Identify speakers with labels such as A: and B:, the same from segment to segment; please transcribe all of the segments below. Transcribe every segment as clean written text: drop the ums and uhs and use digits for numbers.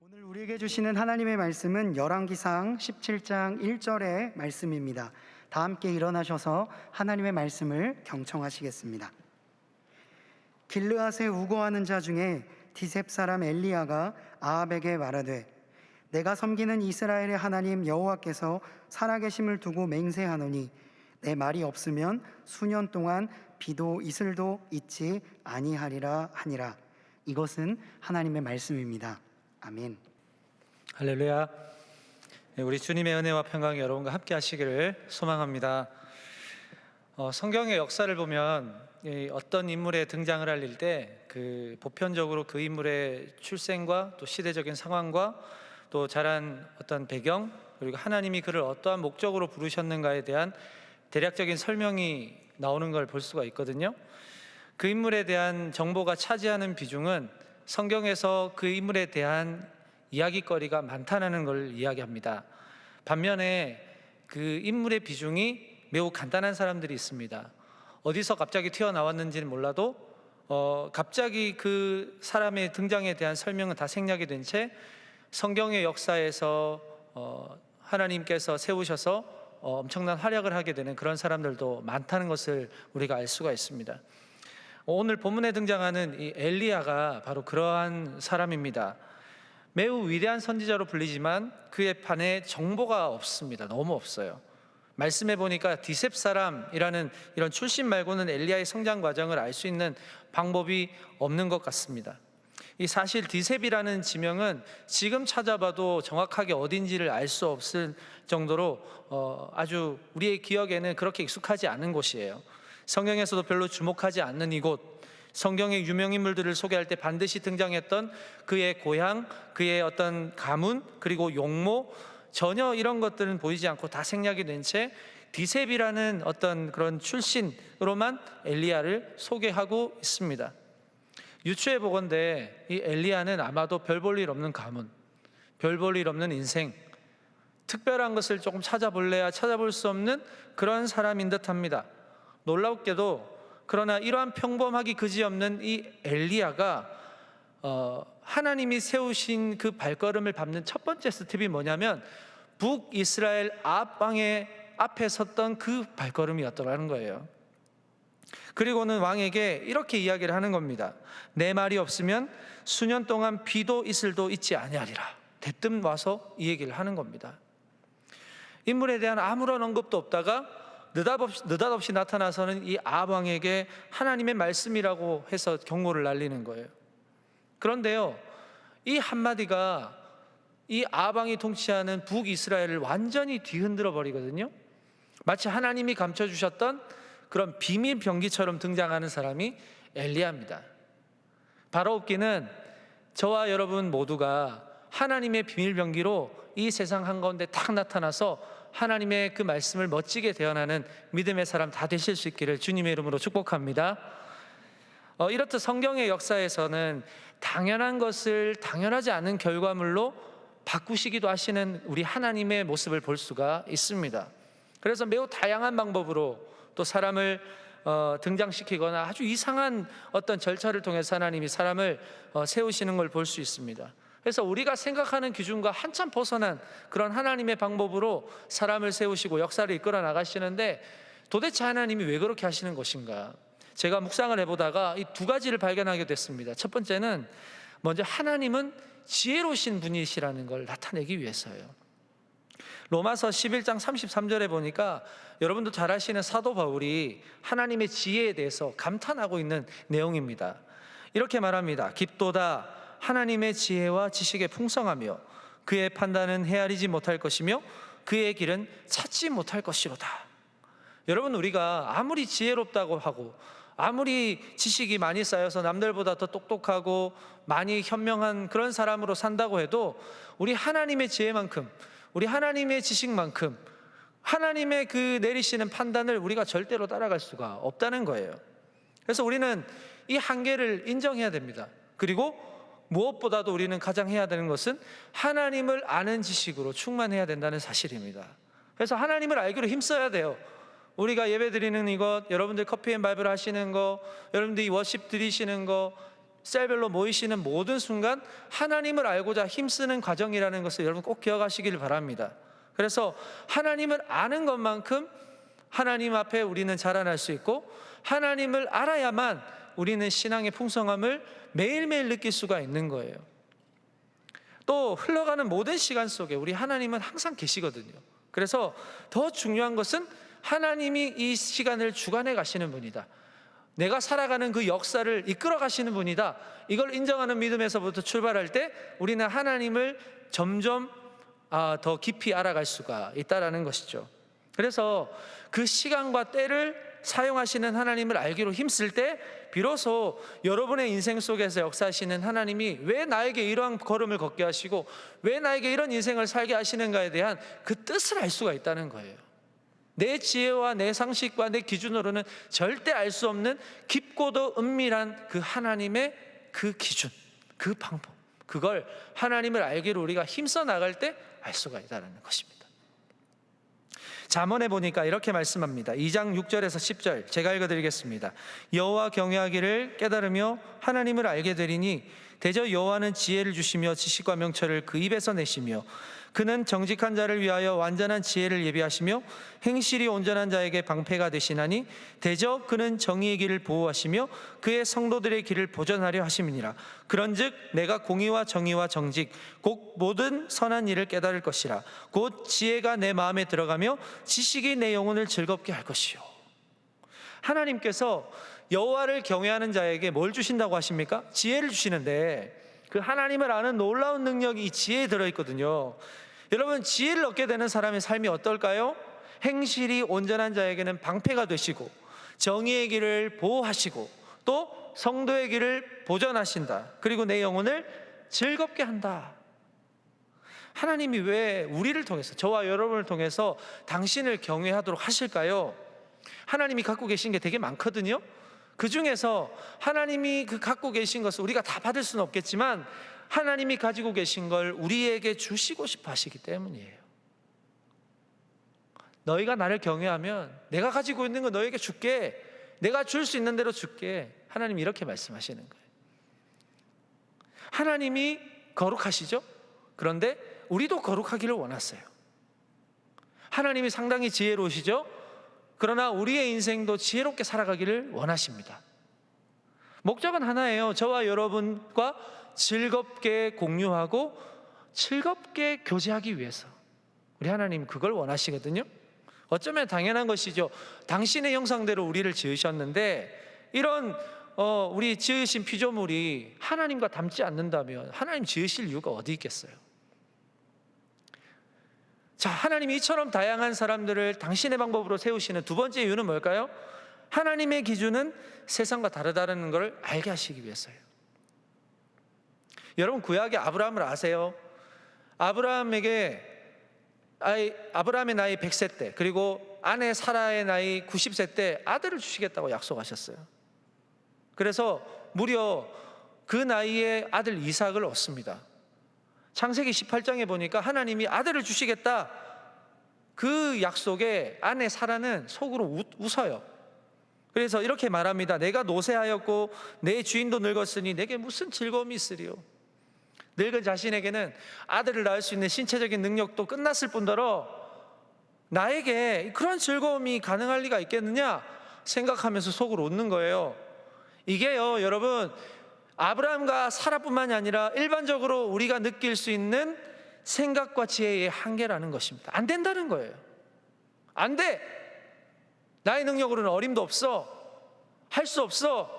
A: 오늘 우리에게 주시는 하나님의 말씀은 열왕기상 17장 1절의 말씀입니다. 다 함께 일어나셔서 하나님의 말씀을 경청하시겠습니다. 길르앗에 우거하는 자 중에 디셉 사람 엘리야가 아합에게 말하되, 내가 섬기는 이스라엘의 하나님 여호와께서 살아계심을 두고 맹세하노니 내 말이 없으면 수년 동안 비도 이슬도 있지 아니하리라 하니라. 이것은 하나님의 말씀입니다. 아멘.
B: 할렐루야. 우리 주님의 은혜와 평강이 여러분과 함께 하시기를 소망합니다. 성경의 역사를 보면 어떤 인물의 등장을 알릴 때 보편적으로 그 인물의 출생과 또 시대적인 상황과 또 자란 어떤 배경, 그리고 하나님이 그를 어떠한 목적으로 부르셨는가에 대한 대략적인 설명이 나오는 걸 볼 수가 있거든요. 그 인물에 대한 정보가 차지하는 비중은 성경에서 그 인물에 대한 이야기거리가 많다는 걸 이야기합니다. 반면에 그 인물의 비중이 매우 간단한 사람들이 있습니다. 어디서 갑자기 튀어나왔는지는 몰라도 갑자기 그 사람의 등장에 대한 설명은 다 생략이 된 채 성경의 역사에서 하나님께서 세우셔서 엄청난 활약을 하게 되는 그런 사람들도 많다는 것을 우리가 알 수가 있습니다. 오늘 본문에 등장하는 이 엘리야가 바로 그러한 사람입니다. 매우 위대한 선지자로 불리지만 그의 판에 정보가 없습니다. 너무 없어요. 말씀해 보니까 디셉 사람이라는 이런 출신 말고는 엘리야의 성장 과정을 알 수 있는 방법이 없는 것 같습니다. 이 사실 디셉이라는 지명은 지금 찾아봐도 정확하게 어딘지를 알 수 없을 정도로 아주 우리의 기억에는 그렇게 익숙하지 않은 곳이에요. 성경에서도 별로 주목하지 않는 이곳, 성경의 유명인물들을 소개할 때 반드시 등장했던 그의 고향, 그의 어떤 가문, 그리고 용모, 전혀 이런 것들은 보이지 않고 다 생략이 된 채 디셉이라는 어떤 그런 출신으로만 엘리야를 소개하고 있습니다. 유추해 보건대 이 엘리야는 아마도 별 볼 일 없는 가문, 별 볼 일 없는 인생, 특별한 것을 조금 찾아볼래야 찾아볼 수 없는 그런 사람인 듯합니다. 놀랍게도 그러나 이러한 평범하기 그지없는 이 엘리야가 하나님이 세우신 그 발걸음을 밟는 첫 번째 스텝이 뭐냐면 북이스라엘 아합 왕의 앞에 섰던 그 발걸음이었더라는 거예요. 그리고는 왕에게 이렇게 이야기를 하는 겁니다. 내 말이 없으면 수년 동안 비도 이슬도 있지 아니하리라. 대뜸 와서 이 얘기를 하는 겁니다. 인물에 대한 아무런 언급도 없다가 느닷없이 나타나서는 이 아합 왕에게 하나님의 말씀이라고 해서 경고를 날리는 거예요. 그런데요, 이 한마디가 이 아합 왕이 통치하는 북이스라엘을 완전히 뒤흔들어 버리거든요. 마치 하나님이 감춰주셨던 그런 비밀 병기처럼 등장하는 사람이 엘리야입니다. 바로 웃기는 저와 여러분 모두가 하나님의 비밀 병기로 이 세상 한가운데 딱 나타나서 하나님의 그 말씀을 멋지게 대언하는 믿음의 사람 다 되실 수 있기를 주님의 이름으로 축복합니다. 이렇듯 성경의 역사에서는 당연한 것을 당연하지 않은 결과물로 바꾸시기도 하시는 우리 하나님의 모습을 볼 수가 있습니다. 그래서 매우 다양한 방법으로 또 사람을 등장시키거나 아주 이상한 어떤 절차를 통해서 하나님이 사람을 세우시는 걸 볼 수 있습니다. 그래서 우리가 생각하는 기준과 한참 벗어난 그런 하나님의 방법으로 사람을 세우시고 역사를 이끌어 나가시는데 도대체 하나님이 왜 그렇게 하시는 것인가? 제가 묵상을 해보다가 이 두 가지를 발견하게 됐습니다. 첫 번째는 먼저 하나님은 지혜로우신 분이시라는 걸 나타내기 위해서예요. 로마서 11장 33절에 보니까 여러분도 잘 아시는 사도 바울이 하나님의 지혜에 대해서 감탄하고 있는 내용입니다. 이렇게 말합니다. 깊도다 하나님의 지혜와 지식의 풍성하며 그의 판단은 헤아리지 못할 것이며 그의 길은 찾지 못할 것이로다. 여러분, 우리가 아무리 지혜롭다고 하고 아무리 지식이 많이 쌓여서 남들보다 더 똑똑하고 많이 현명한 그런 사람으로 산다고 해도 우리 하나님의 지혜만큼, 우리 하나님의 지식만큼 하나님의 그 내리시는 판단을 우리가 절대로 따라갈 수가 없다는 거예요. 그래서 우리는 이 한계를 인정해야 됩니다. 그리고 무엇보다도 우리는 가장 해야 되는 것은 하나님을 아는 지식으로 충만해야 된다는 사실입니다. 그래서 하나님을 알기로 힘써야 돼요. 우리가 예배 드리는 이것, 여러분들 커피 앤 바이블 하시는 거, 여러분들 이 워십 드리시는 거, 셀별로 모이시는 모든 순간 하나님을 알고자 힘쓰는 과정이라는 것을 여러분 꼭 기억하시길 바랍니다. 그래서 하나님을 아는 것만큼 하나님 앞에 우리는 자라날 수 있고, 하나님을 알아야만 우리는 신앙의 풍성함을 매일매일 느낄 수가 있는 거예요. 또 흘러가는 모든 시간 속에 우리 하나님은 항상 계시거든요. 그래서 더 중요한 것은 하나님이 이 시간을 주관해 가시는 분이다, 내가 살아가는 그 역사를 이끌어 가시는 분이다, 이걸 인정하는 믿음에서부터 출발할 때 우리는 하나님을 점점 더 깊이 알아갈 수가 있다라는 것이죠. 그래서 그 시간과 때를 사용하시는 하나님을 알기로 힘쓸 때 비로소 여러분의 인생 속에서 역사하시는 하나님이 왜 나에게 이러한 걸음을 걷게 하시고 왜 나에게 이런 인생을 살게 하시는가에 대한 그 뜻을 알 수가 있다는 거예요. 내 지혜와 내 상식과 내 기준으로는 절대 알 수 없는 깊고도 은밀한 그 하나님의 그 기준, 그 방법, 그걸 하나님을 알기로 우리가 힘써 나갈 때 알 수가 있다는 것입니다. 잠언에 보니까 이렇게 말씀합니다. 2장 6절에서 10절 제가 읽어드리겠습니다. 여호와 경외하기를 깨달으며 하나님을 알게 되리니 대저 여호와는 지혜를 주시며 지식과 명철을 그 입에서 내시며 그는 정직한 자를 위하여 완전한 지혜를 예비하시며 행실이 온전한 자에게 방패가 되시나니 대저 그는 정의의 길을 보호하시며 그의 성도들의 길을 보전하려 하심이니라. 그런즉 내가 공의와 정의와 정직 곧 모든 선한 일을 깨달을 것이라. 곧 지혜가 내 마음에 들어가며 지식이 내 영혼을 즐겁게 할 것이요. 하나님께서 여호와를 경외하는 자에게 뭘 주신다고 하십니까? 지혜를 주시는데 그 하나님을 아는 놀라운 능력이 이 지혜에 들어있거든요. 여러분, 지혜를 얻게 되는 사람의 삶이 어떨까요? 행실이 온전한 자에게는 방패가 되시고 정의의 길을 보호하시고 또 성도의 길을 보전하신다. 그리고 내 영혼을 즐겁게 한다. 하나님이 왜 우리를 통해서, 저와 여러분을 통해서 당신을 경외하도록 하실까요? 하나님이 갖고 계신 게 되게 많거든요. 그 중에서 하나님이 그 갖고 계신 것을 우리가 다 받을 수는 없겠지만 하나님이 가지고 계신 걸 우리에게 주시고 싶어 하시기 때문이에요. 너희가 나를 경외하면 내가 가지고 있는 거 너희에게 줄게, 내가 줄 수 있는 대로 줄게. 하나님이 이렇게 말씀하시는 거예요. 하나님이 거룩하시죠? 그런데 우리도 거룩하기를 원하세요. 하나님이 상당히 지혜로우시죠? 그러나 우리의 인생도 지혜롭게 살아가기를 원하십니다. 목적은 하나예요. 저와 여러분과 즐겁게 공유하고 즐겁게 교제하기 위해서 우리 하나님 그걸 원하시거든요. 어쩌면 당연한 것이죠. 당신의 형상대로 우리를 지으셨는데 이런 우리 지으신 피조물이 하나님과 닮지 않는다면 하나님 지으실 이유가 어디 있겠어요? 자, 하나님이 이처럼 다양한 사람들을 당신의 방법으로 세우시는 두 번째 이유는 뭘까요? 하나님의 기준은 세상과 다르다는 걸 알게 하시기 위해서예요. 여러분, 구약의 아브라함을 아세요? 아브라함의 나이 100세 때, 그리고 아내 사라의 나이 90세 때 아들을 주시겠다고 약속하셨어요. 그래서 무려 그 나이에 아들 이삭을 얻습니다. 창세기 18장에 보니까 하나님이 아들을 주시겠다, 그 약속에 아내 사라는 속으로 웃어요. 그래서 이렇게 말합니다. 내가 노쇠하였고 내 주인도 늙었으니 내게 무슨 즐거움이 있으리요. 늙은 자신에게는 아들을 낳을 수 있는 신체적인 능력도 끝났을 뿐더러 나에게 그런 즐거움이 가능할 리가 있겠느냐 생각하면서 속으로 웃는 거예요. 이게요, 여러분, 아브라함과 사라뿐만이 아니라 일반적으로 우리가 느낄 수 있는 생각과 지혜의 한계라는 것입니다. 안 된다는 거예요. 안 돼. 나의 능력으로는 어림도 없어. 할 수 없어.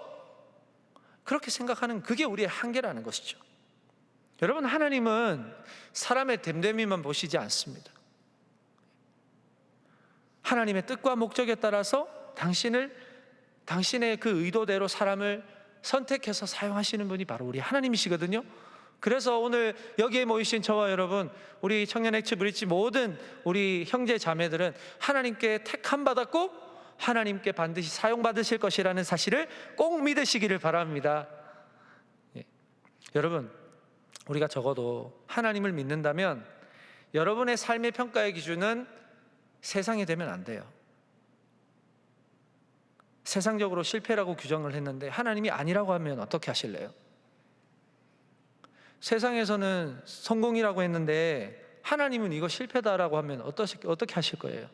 B: 그렇게 생각하는 그게 우리의 한계라는 것이죠. 여러분, 하나님은 사람의 됨됨이만 보시지 않습니다. 하나님의 뜻과 목적에 따라서 당신의 그 의도대로 사람을 선택해서 사용하시는 분이 바로 우리 하나님이시거든요. 그래서 오늘 여기에 모이신 저와 여러분, 우리 청년액츠 브릿지 모든 우리 형제 자매들은 하나님께 택함 받았고 하나님께 반드시 사용받으실 것이라는 사실을 꼭 믿으시기를 바랍니다. 여러분, 우리가 적어도 하나님을 믿는다면 여러분의 삶의 평가의 기준은 세상이 되면 안 돼요. 세상적으로 실패라고 규정을 했는데 하나님이 아니라고 하면 어떻게 하실래요? 세상에서는 성공이라고 했는데 하나님은 이거 실패다라고 하면 어떻게 하실 거예요?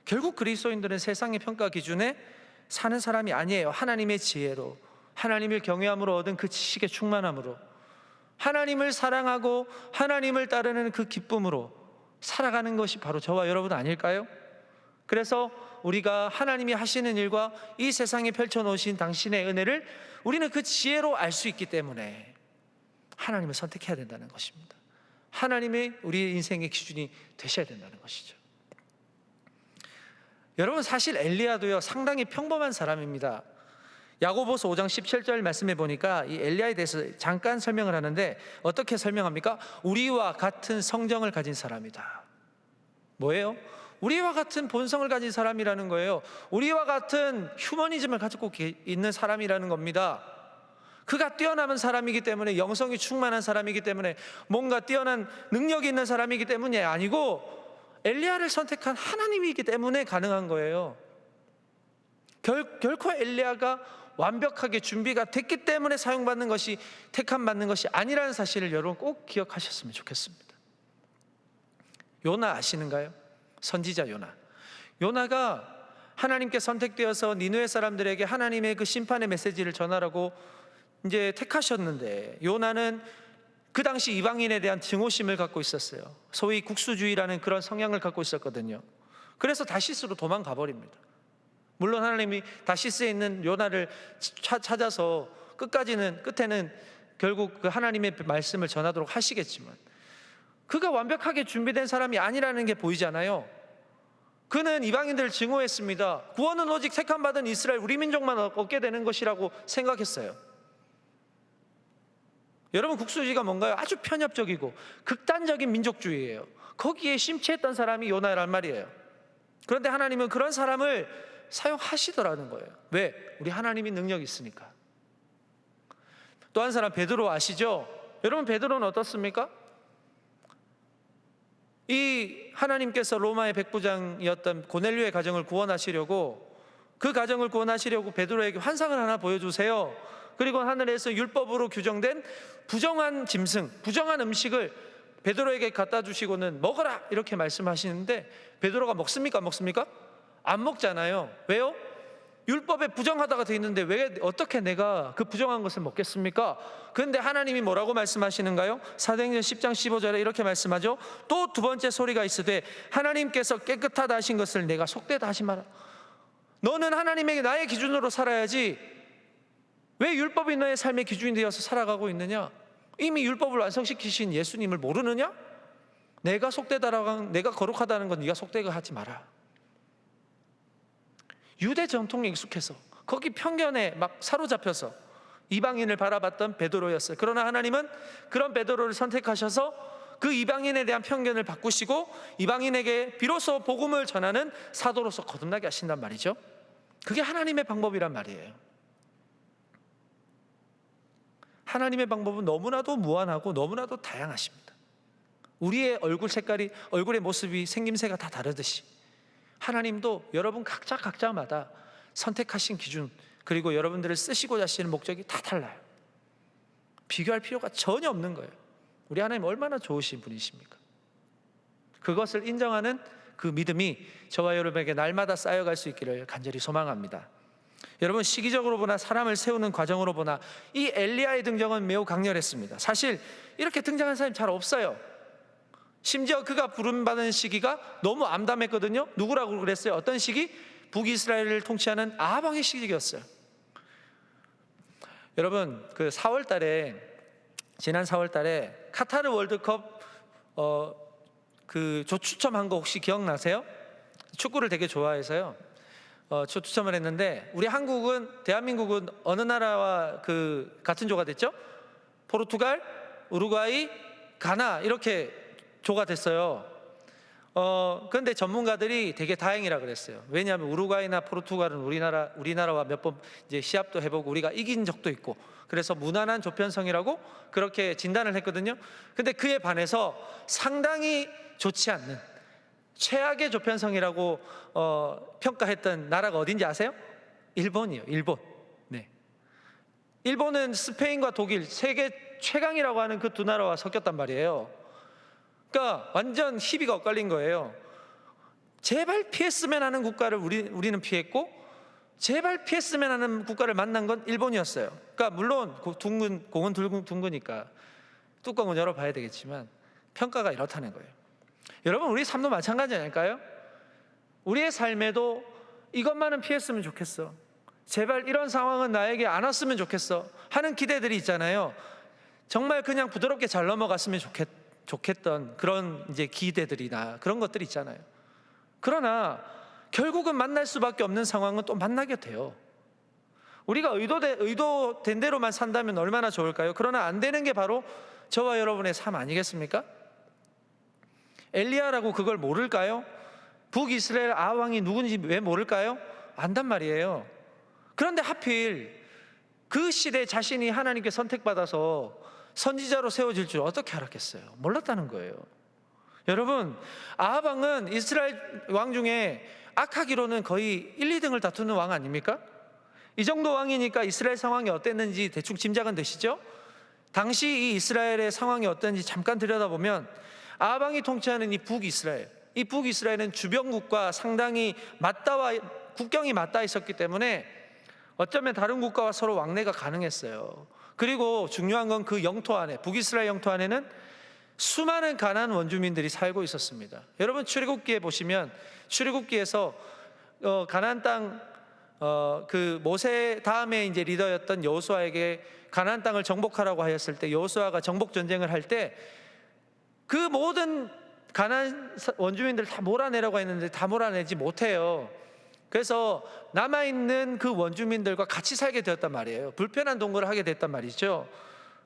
B: 결국 그리스도인들은 세상의 평가 기준에 사는 사람이 아니에요. 하나님의 지혜로, 하나님을 경외함으로 얻은 그 지식의 충만함으로, 하나님을 사랑하고 하나님을 따르는 그 기쁨으로 살아가는 것이 바로 저와 여러분 아닐까요? 그래서 우리가 하나님이 하시는 일과 이 세상에 펼쳐놓으신 당신의 은혜를 우리는 그 지혜로 알 수 있기 때문에 하나님을 선택해야 된다는 것입니다. 하나님의 우리의 인생의 기준이 되셔야 된다는 것이죠. 여러분, 사실 엘리야도요 상당히 평범한 사람입니다. 야고보서 5장 17절 말씀해 보니까 이 엘리야에 대해서 잠깐 설명을 하는데 어떻게 설명합니까? 우리와 같은 성정을 가진 사람이다. 뭐예요? 우리와 같은 본성을 가진 사람이라는 거예요. 우리와 같은 휴머니즘을 가지고 있는 사람이라는 겁니다. 그가 뛰어남은 사람이기 때문에, 영성이 충만한 사람이기 때문에, 뭔가 뛰어난 능력이 있는 사람이기 때문이 아니고 엘리야를 선택한 하나님이기 때문에 가능한 거예요. 결코 엘리야가 완벽하게 준비가 됐기 때문에 사용받는 것이, 택함 받는 것이 아니라는 사실을 여러분 꼭 기억하셨으면 좋겠습니다. 요나 아시는가요? 선지자 요나. 요나가 하나님께 선택되어서 니느웨 사람들에게 하나님의 그 심판의 메시지를 전하라고 이제 택하셨는데, 요나는 그 당시 이방인에 대한 증오심을 갖고 있었어요. 소위 국수주의라는 그런 성향을 갖고 있었거든요. 그래서 다시스로 도망가 버립니다. 물론 하나님이 다시스에 있는 요나를 찾아서 끝에는 결국 그 하나님의 말씀을 전하도록 하시겠지만, 그가 완벽하게 준비된 사람이 아니라는 게 보이잖아요. 그는 이방인들을 증오했습니다. 구원은 오직 택함받은 이스라엘 우리 민족만 얻게 되는 것이라고 생각했어요. 여러분, 국수주의가 뭔가요? 아주 편협적이고 극단적인 민족주의예요. 거기에 심취했던 사람이 요나란 말이에요. 그런데 하나님은 그런 사람을 사용하시더라는 거예요. 왜? 우리 하나님이 능력이 있으니까. 또 한 사람 베드로 아시죠? 여러분, 베드로는 어떻습니까? 이 하나님께서 로마의 백부장이었던 고넬료의 가정을 구원하시려고, 그 가정을 구원하시려고 베드로에게 환상을 하나 보여주세요. 그리고 하늘에서 율법으로 규정된 부정한 짐승, 부정한 음식을 베드로에게 갖다 주시고는 먹어라 이렇게 말씀하시는데, 베드로가 먹습니까? 안 먹잖아요. 왜요? 율법에 부정하다가 돼 있는데 왜 어떻게 내가 그 부정한 것을 먹겠습니까? 그런데 하나님이 뭐라고 말씀하시는가요? 사도행전 10장 15절에 이렇게 말씀하죠. 또 두 번째 소리가 있으되 하나님께서 깨끗하다 하신 것을 내가 속되다 하지 마라. 너는 하나님에게 나의 기준으로 살아야지 왜 율법이 너의 삶의 기준이 되어서 살아가고 있느냐? 이미 율법을 완성시키신 예수님을 모르느냐? 내가 속되다라고, 내가 거룩하다는 건 네가 속되게 하지 마라. 유대 전통에 익숙해서 거기 편견에 막 사로잡혀서 이방인을 바라봤던 베드로였어요. 그러나 하나님은 그런 베드로를 선택하셔서 그 이방인에 대한 편견을 바꾸시고 이방인에게 비로소 복음을 전하는 사도로서 거듭나게 하신단 말이죠. 그게 하나님의 방법이란 말이에요. 하나님의 방법은 너무나도 무한하고 너무나도 다양하십니다. 우리의 얼굴 색깔이, 얼굴의 모습이, 생김새가 다 다르듯이 하나님도 여러분 각자마다 선택하신 기준, 그리고 여러분들을 쓰시고자 하시는 목적이 다 달라요. 비교할 필요가 전혀 없는 거예요. 우리 하나님 얼마나 좋으신 분이십니까? 그것을 인정하는 그 믿음이 저와 여러분에게 날마다 쌓여갈 수 있기를 간절히 소망합니다. 여러분, 시기적으로 보나 사람을 세우는 과정으로 보나 이 엘리야의 등장은 매우 강렬했습니다. 사실 이렇게 등장한 사람이 잘 없어요. 심지어 그가 부름받은 시기가 너무 암담했거든요. 누구라고 그랬어요? 어떤 시기? 북이스라엘을 통치하는 아합 왕의 시기였어요. 여러분, 그 4월 달에, 지난 4월 달에 카타르 월드컵 그 조추첨한 거 혹시 기억나세요? 축구를 되게 좋아해서요. 조추첨을 했는데 우리 대한민국은 어느 나라와 그 같은 조가 됐죠? 포르투갈, 우루과이, 가나 이렇게 조가 됐어요. 그런데 전문가들이 되게 다행이라 그랬어요. 왜냐하면 우루과이나 포르투갈은 우리나라와 몇 번 이제 시합도 해보고 우리가 이긴 적도 있고, 그래서 무난한 조편성이라고 그렇게 진단을 했거든요. 근데 그에 반해서 상당히 좋지 않는 최악의 조편성이라고 평가했던 나라가 어딘지 아세요? 일본이요. 일본. 네. 일본은 스페인과 독일 세계 최강이라고 하는 그 두 나라와 섞였단 말이에요. 그러니까 완전 희비가 엇갈린 거예요. 제발 피했으면 하는 국가를 우리는 피했고, 제발 피했으면 하는 국가를 만난 건 일본이었어요. 그러니까 물론 공은 둥그니까 뚜껑은 열어봐야 되겠지만 평가가 이렇다는 거예요. 여러분, 우리 삶도 마찬가지 아닐까요? 우리의 삶에도 이것만은 피했으면 좋겠어, 제발 이런 상황은 나에게 안 왔으면 좋겠어 하는 기대들이 있잖아요. 정말 그냥 부드럽게 잘 넘어갔으면 좋겠던 그런 이제 기대들이나 그런 것들이 있잖아요. 그러나 결국은 만날 수밖에 없는 상황은 또 만나게 돼요. 우리가 의도된 대로만 산다면 얼마나 좋을까요? 그러나 안 되는 게 바로 저와 여러분의 삶 아니겠습니까? 엘리야라고 그걸 모를까요? 북이스라엘 아왕이 누군지 왜 모를까요? 안단 말이에요. 그런데 하필 그 시대에 자신이 하나님께 선택받아서 선지자로 세워질 줄 어떻게 알았겠어요? 몰랐다는 거예요. 여러분, 아합 왕은 이스라엘 왕 중에 악하기로는 거의 1, 2등을 다투는 왕 아닙니까? 이 정도 왕이니까 이스라엘 상황이 어땠는지 대충 짐작은 되시죠? 당시 이 이스라엘의 상황이 어땠는지 잠깐 들여다보면 아합 왕이 통치하는 이 북이스라엘은 주변국과 상당히 국경이 맞닿아 있었기 때문에 어쩌면 다른 국가와 서로 왕래가 가능했어요. 그리고 중요한 건 그 영토 안에, 북이스라엘 영토 안에는 수많은 가나안 원주민들이 살고 있었습니다. 여러분, 출애굽기에 보시면 출애굽기에서 가나안 땅 그 모세 다음에 이제 리더였던 여호수아에게 가나안 땅을 정복하라고 하였을 때, 여호수아가 정복 전쟁을 할 때 그 모든 가나안 원주민들 다 몰아내라고 했는데 다 몰아내지 못해요. 그래서 남아있는 그 원주민들과 같이 살게 되었단 말이에요. 불편한 동거를 하게 됐단 말이죠.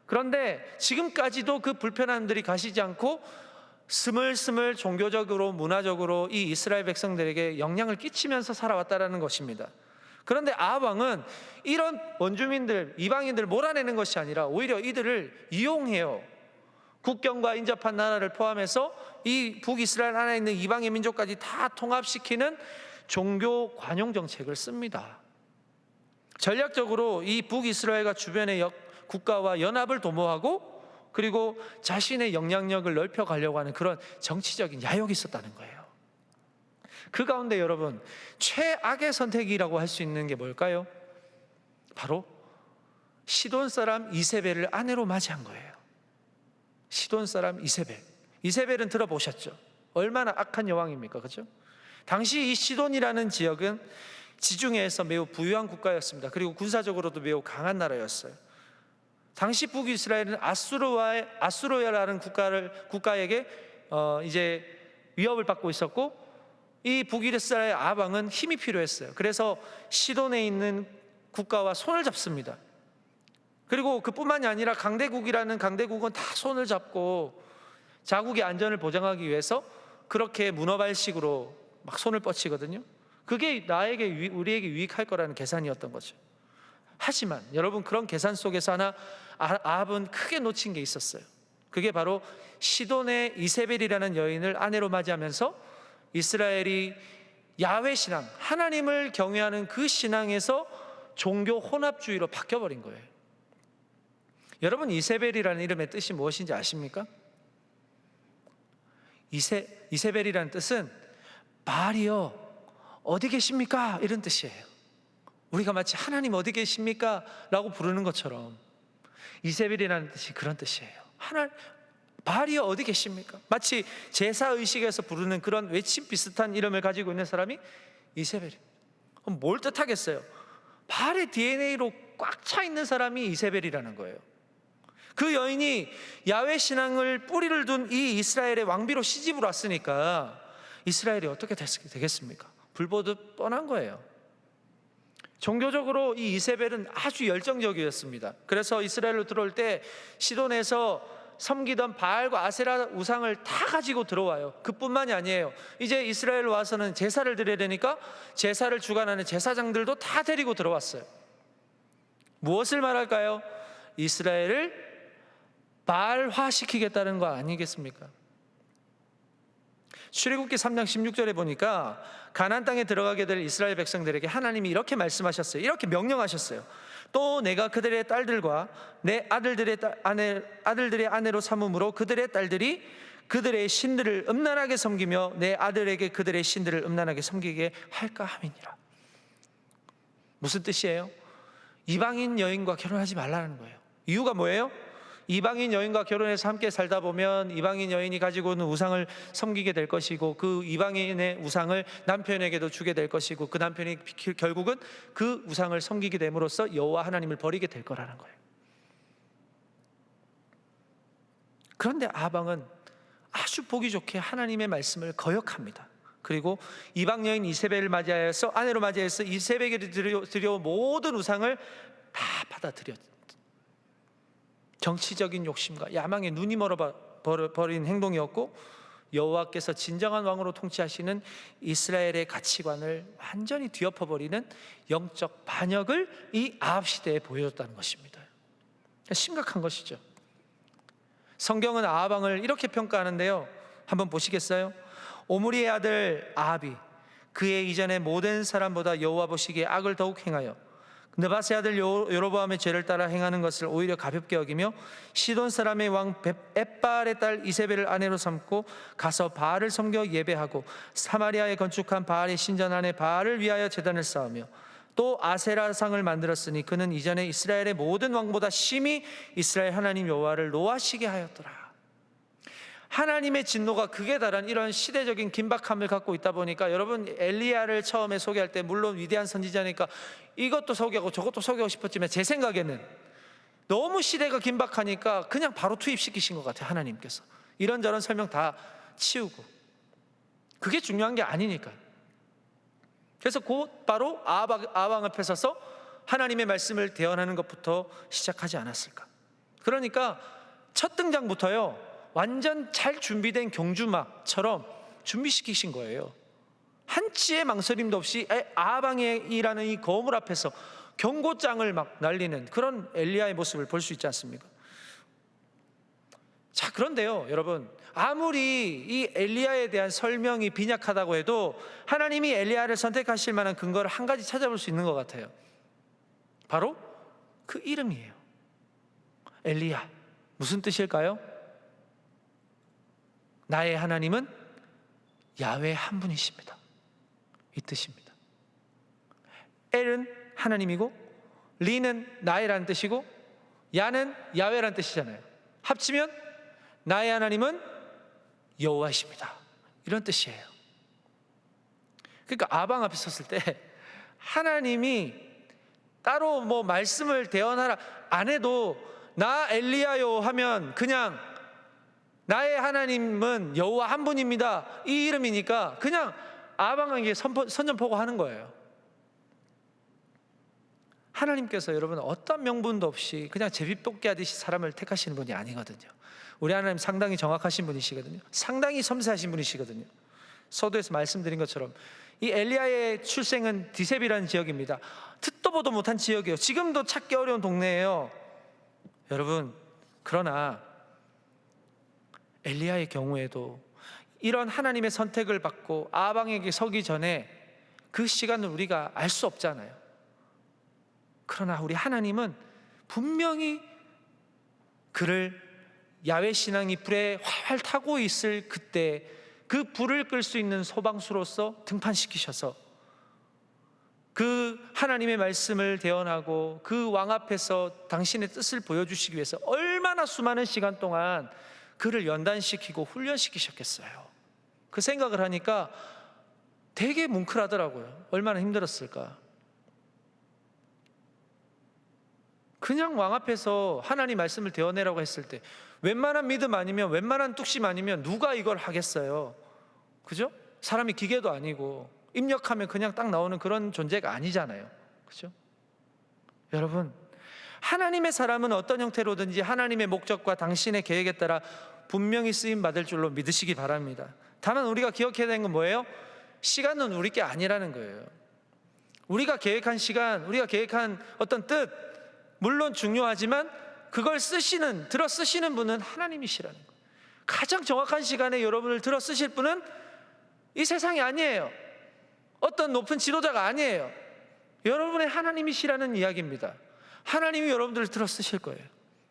B: 그런데 지금까지도 그 불편함들이 가시지 않고 스물스물 종교적으로 문화적으로 이 이스라엘 백성들에게 영향을 끼치면서 살아왔다는 것입니다. 그런데 아합 왕은 이런 원주민들, 이방인들 몰아내는 것이 아니라 오히려 이들을 이용해요. 국경과 인접한 나라를 포함해서 이 북이스라엘 안에 있는 이방의 민족까지 다 통합시키는 종교 관용 정책을 씁니다. 전략적으로 이 북이스라엘과 주변의 국가와 연합을 도모하고, 그리고 자신의 영향력을 넓혀가려고 하는 그런 정치적인 야욕이 있었다는 거예요. 그 가운데 여러분, 최악의 선택이라고 할 수 있는 게 뭘까요? 바로 시돈 사람 이세벨을 아내로 맞이한 거예요. 시돈 사람 이세벨은 들어보셨죠? 얼마나 악한 여왕입니까? 그렇죠? 당시 이 시돈이라는 지역은 지중해에서 매우 부유한 국가였습니다. 그리고 군사적으로도 매우 강한 나라였어요. 당시 북이스라엘은 아수르야라는 국가에게 이제 위협을 받고 있었고, 이 북이스라엘 아합 왕은 힘이 필요했어요. 그래서 시돈에 있는 국가와 손을 잡습니다. 그리고 그뿐만이 아니라 강대국은 다 손을 잡고 자국의 안전을 보장하기 위해서 그렇게 문어발식으로 막 손을 뻗치거든요. 그게 우리에게 유익할 거라는 계산이었던 거죠. 하지만 여러분, 그런 계산 속에서 하나 아합은 크게 놓친 게 있었어요. 그게 바로 시돈의 이세벨이라는 여인을 아내로 맞이하면서 이스라엘이 야훼 신앙, 하나님을 경외하는 그 신앙에서 종교 혼합주의로 바뀌어버린 거예요. 여러분, 이세벨이라는 이름의 뜻이 무엇인지 아십니까? 이세벨이라는 뜻은 바알이여 어디 계십니까? 이런 뜻이에요. 우리가 마치 하나님 어디 계십니까? 라고 부르는 것처럼 이세벨이라는 뜻이 그런 뜻이에요. 바알이여 어디 계십니까? 마치 제사의식에서 부르는 그런 외침 비슷한 이름을 가지고 있는 사람이 이세벨이에요. 그럼 뭘 뜻하겠어요? 바알의 DNA로 꽉 차 있는 사람이 이세벨이라는 거예요. 그 여인이 야훼 신앙을 뿌리를 둔 이 이스라엘의 왕비로 시집을 왔으니까 이스라엘이 어떻게 되겠습니까? 불보듯 뻔한 거예요. 종교적으로 이 이세벨은 아주 열정적이었습니다. 그래서 이스라엘로 들어올 때 시돈에서 섬기던 바알과 아세라 우상을 다 가지고 들어와요. 그뿐만이 아니에요. 이제 이스라엘로 와서는 제사를 드려야 되니까 제사를 주관하는 제사장들도 다 데리고 들어왔어요. 무엇을 말할까요? 이스라엘을 바알화시키겠다는 거 아니겠습니까? 출애굽기 3장 16절에 보니까 가나안 땅에 들어가게 될 이스라엘 백성들에게 하나님이 이렇게 말씀하셨어요. 이렇게 명령하셨어요. 또 내가 그들의 딸들과 내 아들들의 아내로 삼음으로 그들의 딸들이 그들의 신들을 음란하게 섬기며 내 아들에게 그들의 신들을 음란하게 섬기게 할까 함이니라. 무슨 뜻이에요? 이방인 여인과 결혼하지 말라는 거예요. 이유가 뭐예요? 이방인 여인과 결혼해서 함께 살다 보면 이방인 여인이 가지고 있는 우상을 섬기게 될 것이고, 그 이방인의 우상을 남편에게도 주게 될 것이고, 그 남편이 결국은 그 우상을 섬기게 됨으로써 여호와 하나님을 버리게 될 거라는 거예요. 그런데 아방은 아주 보기 좋게 하나님의 말씀을 거역합니다. 그리고 이방 여인 이세벨을 맞이하여서 아내로 맞이해서 이세벨에게 드려 모든 우상을 다 받아들였. 정치적인 욕심과 야망에 눈이 멀어버린 행동이었고, 여호와께서 진정한 왕으로 통치하시는 이스라엘의 가치관을 완전히 뒤엎어버리는 영적 반역을 이 아합 시대에 보여줬다는 것입니다. 심각한 것이죠. 성경은 아합 왕을 이렇게 평가하는데요, 한번 보시겠어요? 오므리의 아들 아합이 그의 이전의 모든 사람보다 여호와 보시기에 악을 더욱 행하여 느밧의 아들 여로보암의 죄를 따라 행하는 것을 오히려 가볍게 여기며 시돈 사람의 왕 엣바알의 딸 이세벨을 아내로 삼고 가서 바알을 섬겨 예배하고 사마리아에 건축한 바알의 신전 안에 바알을 위하여 제단을 쌓으며 또 아세라상을 만들었으니 그는 이전에 이스라엘의 모든 왕보다 심히 이스라엘 하나님 여호와를 노하시게 하였더라. 하나님의 진노가 극에 달한 이런 시대적인 긴박함을 갖고 있다 보니까, 여러분 엘리야를 처음에 소개할 때 물론 위대한 선지자니까 이것도 소개하고 저것도 소개하고 싶었지만, 제 생각에는 너무 시대가 긴박하니까 그냥 바로 투입시키신 것 같아요. 하나님께서 이런저런 설명 다 치우고, 그게 중요한 게 아니니까요. 그래서 곧바로 아왕 앞에 서서 하나님의 말씀을 대언하는 것부터 시작하지 않았을까. 그러니까 첫 등장부터요, 완전 잘 준비된 경주막처럼 준비시키신 거예요. 한치의 망설임도 없이 아방이라는 이 거물 앞에서 경고장을 막 날리는 그런 엘리야의 모습을 볼 수 있지 않습니까? 자, 그런데요 여러분, 아무리 이 엘리야에 대한 설명이 빈약하다고 해도 하나님이 엘리야를 선택하실 만한 근거를 한 가지 찾아볼 수 있는 것 같아요. 바로 그 이름이에요. 엘리야, 무슨 뜻일까요? 나의 하나님은 야훼 한 분이십니다, 이 뜻입니다. 엘은 하나님이고 리는 나의라는 뜻이고 야는 야훼라는 뜻이잖아요. 합치면 나의 하나님은 여호와이십니다, 이런 뜻이에요. 그러니까 아방 앞에 섰을 때 하나님이 따로 뭐 말씀을 대언하라 안 해도 나 엘리야요 하면 그냥 나의 하나님은 여호와 한 분입니다, 이 이름이니까 그냥 아방에게 선전포고 하는 거예요. 하나님께서 여러분 어떤 명분도 없이 그냥 제비뽑기 하듯이 사람을 택하시는 분이 아니거든요. 우리 하나님 상당히 정확하신 분이시거든요. 상당히 섬세하신 분이시거든요. 서두에서 말씀드린 것처럼 이 엘리야의 출생은 디셉이라는 지역입니다. 듣도 보도 못한 지역이에요. 지금도 찾기 어려운 동네예요. 여러분, 그러나 엘리야의 경우에도 이런 하나님의 선택을 받고 아방에게 서기 전에 그 시간을 우리가 알 수 없잖아요. 그러나 우리 하나님은 분명히 그를 야훼 신앙이 불에 활활 타고 있을 그때 그 불을 끌 수 있는 소방수로서 등판시키셔서 그 하나님의 말씀을 대언하고 그 왕 앞에서 당신의 뜻을 보여주시기 위해서 얼마나 수많은 시간 동안 그를 연단시키고 훈련시키셨겠어요. 그 생각을 하니까 되게 뭉클하더라고요. 얼마나 힘들었을까. 그냥 왕 앞에서 하나님 말씀을 대언해라고 했을 때 웬만한 믿음 아니면, 웬만한 뚝심 아니면 누가 이걸 하겠어요? 그죠? 사람이 기계도 아니고 입력하면 그냥 딱 나오는 그런 존재가 아니잖아요. 그죠? 여러분, 하나님의 사람은 어떤 형태로든지 하나님의 목적과 당신의 계획에 따라 분명히 쓰임 받을 줄로 믿으시기 바랍니다. 다만 우리가 기억해야 되는 건 뭐예요? 시간은 우리 게 아니라는 거예요. 우리가 계획한 시간, 우리가 계획한 어떤 뜻, 물론 중요하지만 그걸 들어 쓰시는 분은 하나님이시라는 거예요. 가장 정확한 시간에 여러분을 들어 쓰실 분은 이 세상이 아니에요. 어떤 높은 지도자가 아니에요. 여러분의 하나님이시라는 이야기입니다. 하나님이 여러분들을 들어 쓰실 거예요.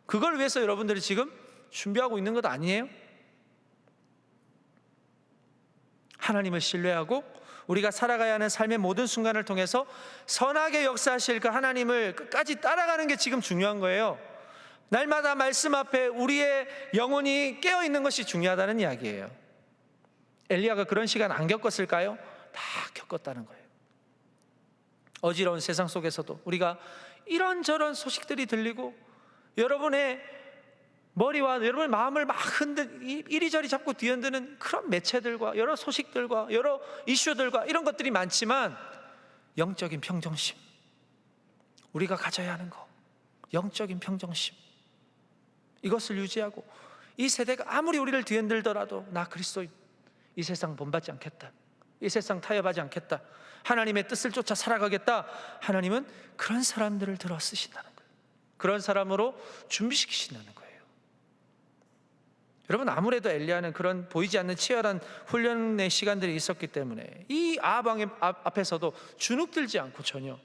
B: 그걸 위해서 여러분들이 지금 준비하고 있는 것 아니에요? 하나님을 신뢰하고 우리가 살아가야 하는 삶의 모든 순간을 통해서 선하게 역사하실 그 하나님을 끝까지 따라가는 게 지금 중요한 거예요. 날마다 말씀 앞에 우리의 영혼이 깨어있는 것이 중요하다는 이야기예요. 엘리야가 그런 시간 안 겪었을까요? 다 겪었다는 거예요. 어지러운 세상 속에서도 우리가 이런저런 소식들이 들리고 여러분의 머리와 여러분의 마음을 막 이리저리 잡고 뒤흔드는 그런 매체들과 여러 소식들과 여러 이슈들과 이런 것들이 많지만, 영적인 평정심, 우리가 가져야 하는 거, 영적인 평정심, 이것을 유지하고 이 세대가 아무리 우리를 뒤흔들더라도 나 그리스도인, 이 세상 본받지 않겠다, 이 세상 타협하지 않겠다, 하나님의 뜻을 쫓아 살아가겠다, 하나님은 그런 사람들을 들어 쓰신다는 거예요. 그런 사람으로 준비시키신다는 거예요. 여러분, 아무래도 엘리야는 그런 보이지 않는 치열한 훈련의 시간들이 있었기 때문에 이 아합 왕의 앞에서도 주눅들지 않고 전혀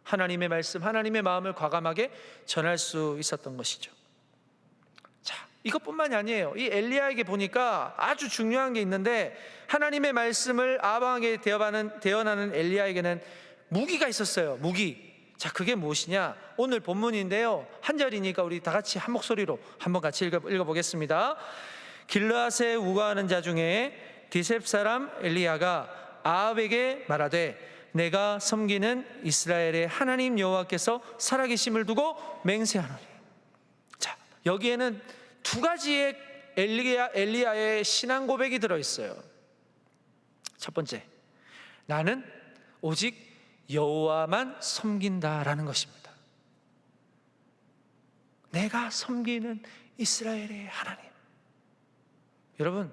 B: 하나님의 말씀, 하나님의 마음을 과감하게 전할 수 있었던 것이죠. 자, 이것뿐만이 아니에요. 이 엘리야에게 보니까 아주 중요한 게 있는데, 하나님의 말씀을 아합 왕에게 대언하는 엘리야에게는 무기가 있었어요. 무기. 자, 그게 무엇이냐? 오늘 본문인데요, 한 절이니까 우리 다 같이 한 목소리로 한번 같이 읽어보겠습니다. 길르앗에 우거하는 자 중에 디셉 사람 엘리야가 아합에게 말하되, 내가 섬기는 이스라엘의 하나님 여호와께서 살아계심을 두고 맹세하노니. 자, 여기에는 두 가지의 엘리야의 신앙 고백이 들어있어요. 첫 번째, 나는 오직 여호와만 섬긴다라는 것입니다. 내가 섬기는 이스라엘의 하나님. 여러분,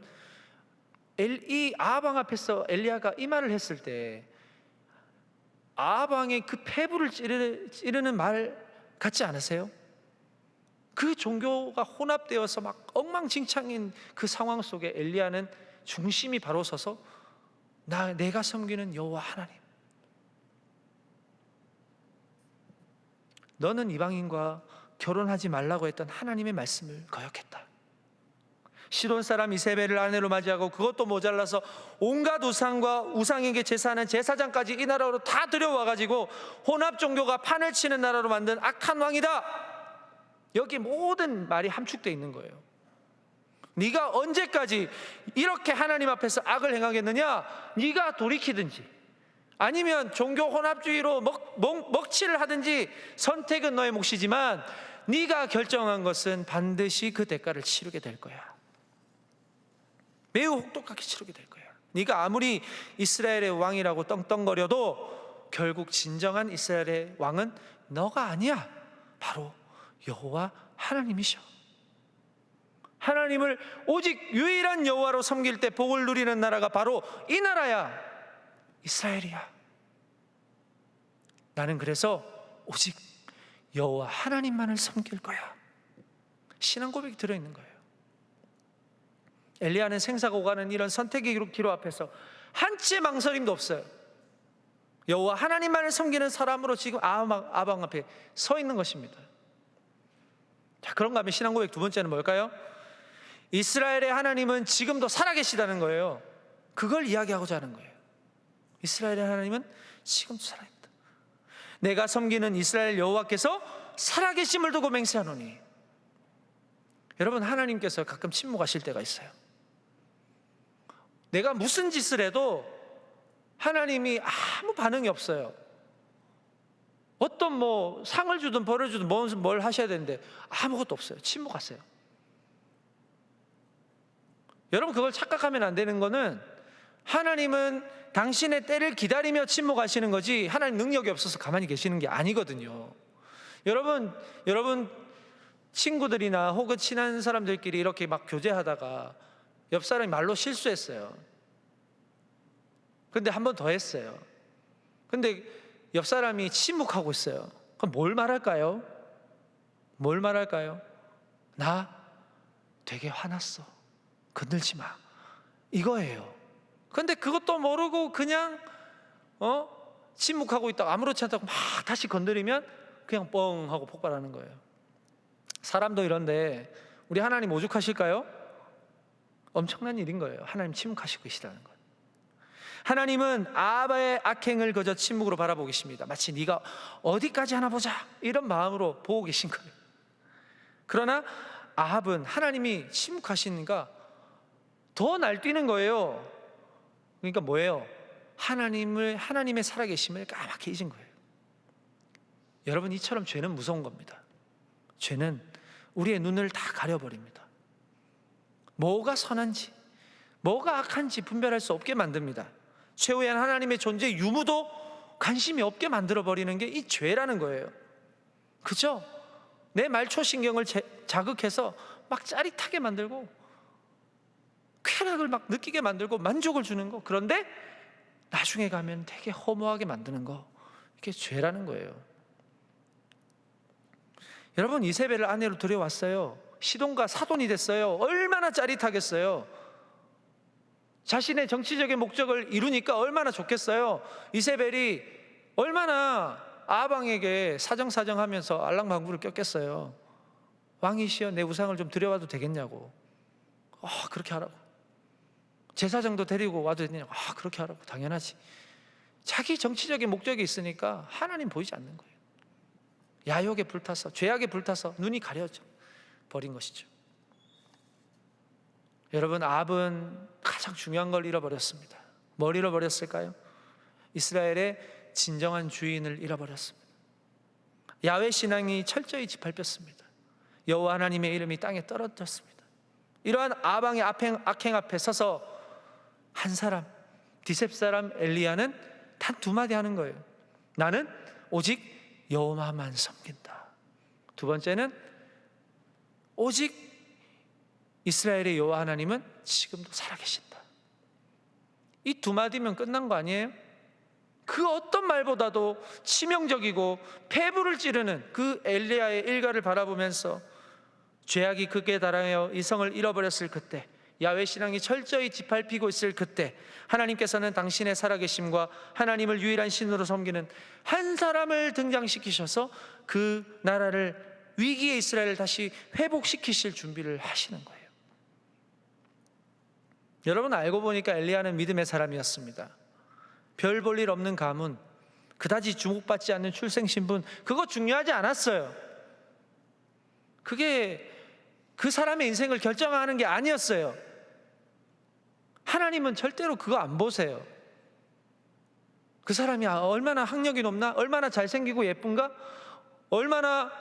B: 이 아합 왕 앞에서 엘리야가 이 말을 했을 때 아합 왕의 그 폐부를 찌르는 말 같지 않으세요? 그 종교가 혼합되어서 막 엉망진창인 그 상황 속에 엘리야는 중심이 바로 서서 내가 섬기는 여호와 하나님, 너는 이방인과 결혼하지 말라고 했던 하나님의 말씀을 거역했다. 시돈 사람 이세벨을 아내로 맞이하고 그것도 모자라서 온갖 우상과 우상에게 제사하는 제사장까지 이 나라로 다 들여와가지고 혼합 종교가 판을 치는 나라로 만든 악한 왕이다. 여기 모든 말이 함축되어 있는 거예요. 네가 언제까지 이렇게 하나님 앞에서 악을 행하겠느냐? 네가 돌이키든지 아니면 종교 혼합주의로 먹칠을 하든지 선택은 너의 몫이지만 네가 결정한 것은 반드시 그 대가를 치르게 될 거야. 매우 혹독하게 치르게 될 거야. 네가 아무리 이스라엘의 왕이라고 떵떵거려도 결국 진정한 이스라엘의 왕은 너가 아니야. 바로 여호와 하나님이셔. 하나님을 오직 유일한 여호와로 섬길 때 복을 누리는 나라가 바로 이 나라야. 이스라엘이야. 나는 그래서 오직 여호와 하나님만을 섬길 거야. 신앙 고백이 들어있는 거예요. 엘리야는 생사가 오가는 이런 선택의 기로 앞에서 한치의 망설임도 없어요. 여호와 하나님만을 섬기는 사람으로 지금 아합 왕 앞에 서 있는 것입니다. 자, 그런가 하면 신앙 고백 두 번째는 뭘까요? 이스라엘의 하나님은 지금도 살아계시다는 거예요. 그걸 이야기하고자 하는 거예요. 이스라엘의 하나님은 지금도 살아있다. 내가 섬기는 이스라엘 여호와께서 살아계심을 두고 맹세하노니. 여러분, 하나님께서 가끔 침묵하실 때가 있어요. 내가 무슨 짓을 해도 하나님이 아무 반응이 없어요. 어떤 상을 주든 벌을 주든 뭘 하셔야 되는데 아무것도 없어요. 침묵하세요. 여러분, 그걸 착각하면 안 되는 거는 하나님은 당신의 때를 기다리며 침묵하시는 거지 하나님 능력이 없어서 가만히 계시는 게 아니거든요. 여러분 친구들이나 혹은 친한 사람들끼리 이렇게 막 교제하다가 옆 사람이 말로 실수했어요. 근데 한 번 더 했어요. 근데 옆 사람이 침묵하고 있어요. 그럼 뭘 말할까요? 뭘 말할까요? 나 되게 화났어. 건들지 마. 이거예요. 근데 그것도 모르고 그냥 침묵하고 있다가 아무렇지 않다고 막 다시 건드리면 그냥 뻥 하고 폭발하는 거예요. 사람도 이런데 우리 하나님 오죽하실까요? 엄청난 일인 거예요. 하나님 침묵하시고 계시다는 것. 하나님은 아합의 악행을 그저 침묵으로 바라보고 계십니다. 마치 네가 어디까지 하나 보자 이런 마음으로 보고 계신 거예요. 그러나 아합은 하나님이 침묵하시니까 더 날뛰는 거예요. 그러니까 뭐예요? 하나님의 살아계심을 까맣게 잊은 거예요. 여러분, 이처럼 죄는 무서운 겁니다. 죄는 우리의 눈을 다 가려버립니다. 뭐가 선한지 뭐가 악한지 분별할 수 없게 만듭니다. 최후의 하나님의 존재 유무도 관심이 없게 만들어버리는 게 이 죄라는 거예요. 그죠? 내 말초신경을 자극해서 막 짜릿하게 만들고 쾌락을 막 느끼게 만들고 만족을 주는 거. 그런데 나중에 가면 되게 허무하게 만드는 거. 이게 죄라는 거예요. 여러분, 이세벨을 아내로 들여왔어요. 시돈과 사돈이 됐어요. 얼마나 짜릿하겠어요. 자신의 정치적인 목적을 이루니까 얼마나 좋겠어요. 이세벨이 얼마나 아방에게 사정하면서 알랑방구를 꼈겠어요. 왕이시여, 내 우상을 좀 들여와도 되겠냐고. 그렇게 하라고. 제사장도 데리고 와도 되냐고. 그렇게 하라고. 당연하지. 자기 정치적인 목적이 있으니까 하나님 보이지 않는 거예요. 야욕에 불타서, 죄악에 불타서 눈이 가려져 버린 것이죠. 여러분, 아합은 가장 중요한 걸 잃어버렸습니다. 뭘 잃어버렸을까요? 이스라엘의 진정한 주인을 잃어버렸습니다. 야훼 신앙이 철저히 짓밟혔습니다. 여호와 하나님의 이름이 땅에 떨어졌습니다. 이러한 아방의 악행 앞에 서서 한 사람, 디셉 사람 엘리야는 단 두 마디 하는 거예요. 나는 오직 여호와만 섬긴다. 두 번째는 오직 이스라엘의 여호와 하나님은 지금도 살아계신다. 이 두 마디면 끝난 거 아니에요? 그 어떤 말보다도 치명적이고 폐부를 찌르는 그 엘리야의 일가를 바라보면서 죄악이 극에 달하여 이성을 잃어버렸을 그때, 야훼 신앙이 철저히 짓밟히고 있을 그때, 하나님께서는 당신의 살아계심과 하나님을 유일한 신으로 섬기는 한 사람을 등장시키셔서 그 나라를, 위기의 이스라엘을 다시 회복시키실 준비를 하시는 거예요. 여러분, 알고 보니까 엘리야는 믿음의 사람이었습니다. 별 볼 일 없는 가문, 그다지 주목받지 않는 출생신분, 그거 중요하지 않았어요. 그게 그 사람의 인생을 결정하는 게 아니었어요. 하나님은 절대로 그거 안 보세요. 그 사람이 얼마나 학력이 높나? 얼마나 잘생기고 예쁜가? 얼마나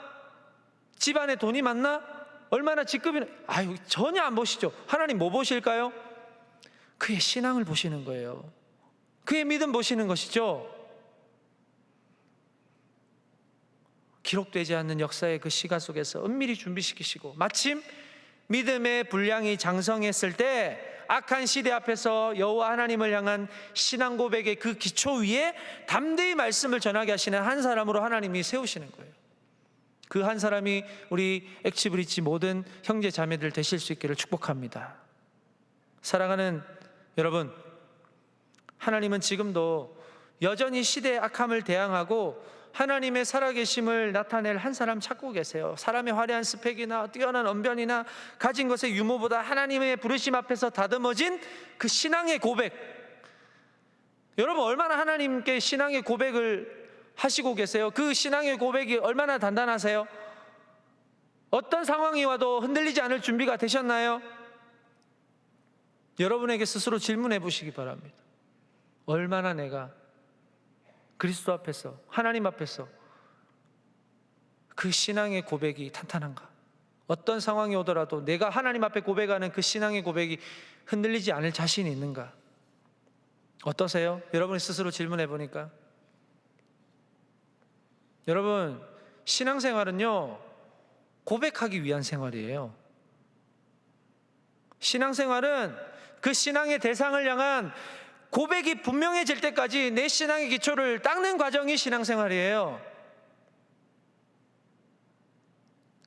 B: 집안에 돈이 많나? 얼마나 직급이, 전혀 안 보시죠. 하나님 뭐 보실까요? 그의 신앙을 보시는 거예요. 그의 믿음 보시는 것이죠. 기록되지 않는 역사의 그 시가 속에서 은밀히 준비시키시고, 마침 믿음의 분량이 장성했을 때 악한 시대 앞에서 여호와 하나님을 향한 신앙 고백의 그 기초 위에 담대히 말씀을 전하게 하시는 한 사람으로 하나님이 세우시는 거예요. 그 한 사람이 우리 엑치브리지 모든 형제 자매들 되실 수 있기를 축복합니다. 사랑하는 여러분, 하나님은 지금도 여전히 시대의 악함을 대항하고 하나님의 살아계심을 나타낼 한 사람 찾고 계세요. 사람의 화려한 스펙이나 뛰어난 언변이나 가진 것의 유무보다 하나님의 부르심 앞에서 다듬어진 그 신앙의 고백. 여러분, 얼마나 하나님께 신앙의 고백을 하시고 계세요? 그 신앙의 고백이 얼마나 단단하세요? 어떤 상황이 와도 흔들리지 않을 준비가 되셨나요? 여러분에게 스스로 질문해 보시기 바랍니다. 얼마나 내가 그리스도 앞에서, 하나님 앞에서 그 신앙의 고백이 탄탄한가? 어떤 상황이 오더라도 내가 하나님 앞에 고백하는 그 신앙의 고백이 흔들리지 않을 자신이 있는가? 어떠세요? 여러분이 스스로 질문해 보니까. 여러분, 신앙생활은요, 고백하기 위한 생활이에요. 신앙생활은 그 신앙의 대상을 향한 고백이 분명해질 때까지 내 신앙의 기초를 닦는 과정이 신앙생활이에요.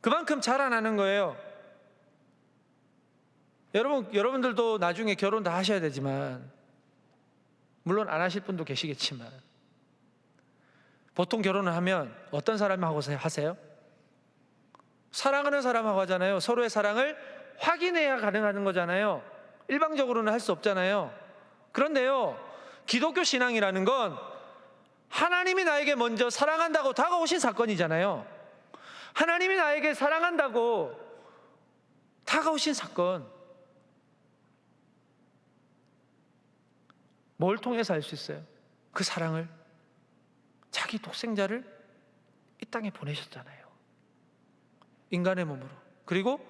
B: 그만큼 자라나는 거예요. 여러분들도 나중에 결혼 다 하셔야 되지만, 물론 안 하실 분도 계시겠지만, 보통 결혼을 하면 어떤 사람하고 하세요? 사랑하는 사람하고 하잖아요. 서로의 사랑을 확인해야 가능한 거잖아요. 일방적으로는 할 수 없잖아요. 그런데요, 기독교 신앙이라는 건 하나님이 나에게 먼저 사랑한다고 다가오신 사건이잖아요. 하나님이 나에게 사랑한다고 다가오신 사건. 뭘 통해서 알 수 있어요? 그 사랑을, 자기 독생자를 이 땅에 보내셨잖아요. 인간의 몸으로. 그리고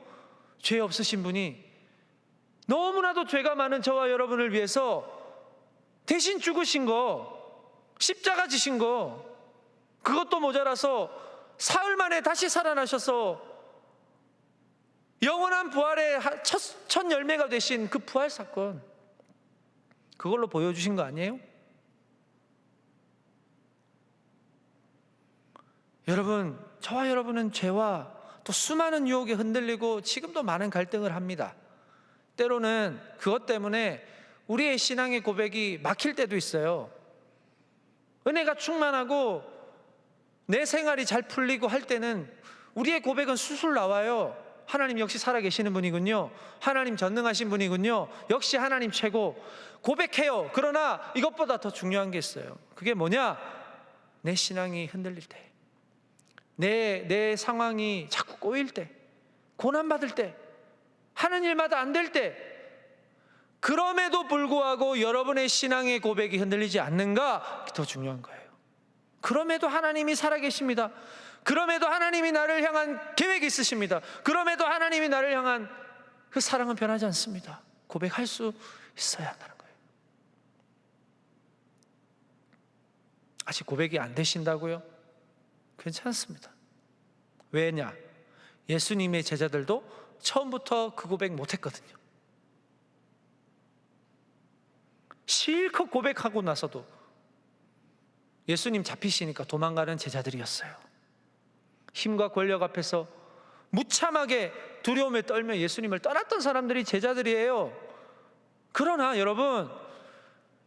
B: 죄 없으신 분이 너무나도 죄가 많은 저와 여러분을 위해서 대신 죽으신 거, 십자가 지신 거, 그것도 모자라서 사흘 만에 다시 살아나셔서 영원한 부활의 첫 열매가 되신 그 부활 사건, 그걸로 보여주신 거 아니에요? 여러분, 저와 여러분은 죄와 또 수많은 유혹에 흔들리고 지금도 많은 갈등을 합니다. 때로는 그것 때문에 우리의 신앙의 고백이 막힐 때도 있어요. 은혜가 충만하고 내 생활이 잘 풀리고 할 때는 우리의 고백은 술술 나와요. 하나님 역시 살아계시는 분이군요. 하나님 전능하신 분이군요. 역시 하나님 최고. 고백해요. 그러나 이것보다 더 중요한 게 있어요. 그게 뭐냐? 내 신앙이 흔들릴 때, 내 상황이 자꾸 꼬일 때, 고난받을 때, 하는 일마다 안 될 때, 그럼에도 불구하고 여러분의 신앙의 고백이 흔들리지 않는가? 더 중요한 거예요. 그럼에도 하나님이 살아계십니다. 그럼에도 하나님이 나를 향한 계획이 있으십니다. 그럼에도 하나님이 나를 향한 그 사랑은 변하지 않습니다. 고백할 수 있어야 한다는 거예요. 아직 고백이 안 되신다고요? 괜찮습니다. 왜냐? 예수님의 제자들도 처음부터 그 고백 못했거든요. 실컷 고백하고 나서도 예수님 잡히시니까 도망가는 제자들이었어요. 힘과 권력 앞에서 무참하게 두려움에 떨며 예수님을 떠났던 사람들이 제자들이에요. 그러나 여러분,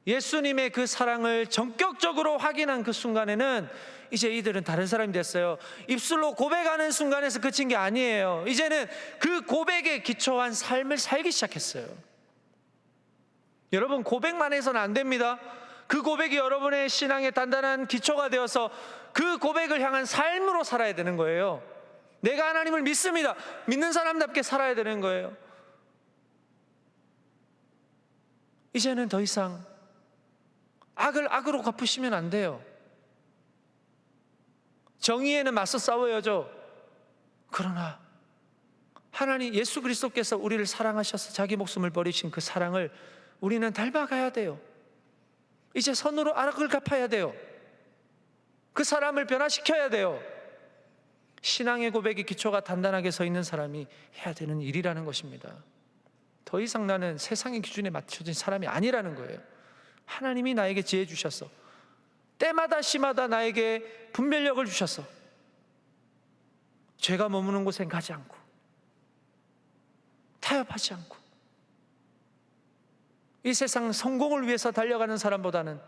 B: 예수님의 그 사랑을 전격적으로 확인한 그 순간에는 이제 이들은 다른 사람이 됐어요. 입술로 고백하는 순간에서 그친 게 아니에요. 이제는 그 고백에 기초한 삶을 살기 시작했어요. 여러분, 고백만 해서는 안 됩니다. 그 고백이 여러분의 신앙의 단단한 기초가 되어서 그 고백을 향한 삶으로 살아야 되는 거예요. 내가 하나님을 믿습니다. 믿는 사람답게 살아야 되는 거예요. 이제는 더 이상 악을 악으로 갚으시면 안 돼요. 정의에는 맞서 싸워야죠. 그러나 하나님 예수 그리스도께서 우리를 사랑하셔서 자기 목숨을 버리신 그 사랑을 우리는 닮아가야 돼요. 이제 선으로 악을 갚아야 돼요. 그 사람을 변화시켜야 돼요. 신앙의 고백의 기초가 단단하게 서 있는 사람이 해야 되는 일이라는 것입니다. 더 이상 나는 세상의 기준에 맞춰진 사람이 아니라는 거예요. 하나님이 나에게 지혜 주셔서 때마다 시마다 나에게 분별력을 주셔서 죄가 머무는 곳엔 가지 않고 타협하지 않고 이 세상 성공을 위해서 달려가는 사람보다는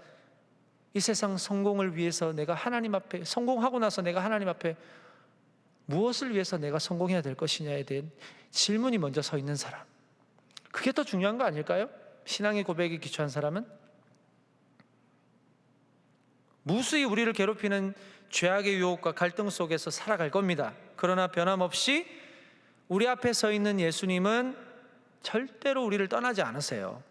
B: 이 세상 성공을 위해서 내가 하나님 앞에, 성공하고 나서 내가 하나님 앞에 무엇을 위해서 내가 성공해야 될 것이냐에 대한 질문이 먼저 서 있는 사람, 그게 더 중요한 거 아닐까요? 신앙의 고백에 기초한 사람은 무수히 우리를 괴롭히는 죄악의 유혹과 갈등 속에서 살아갈 겁니다. 그러나 변함없이 우리 앞에 서 있는 예수님은 절대로 우리를 떠나지 않으세요.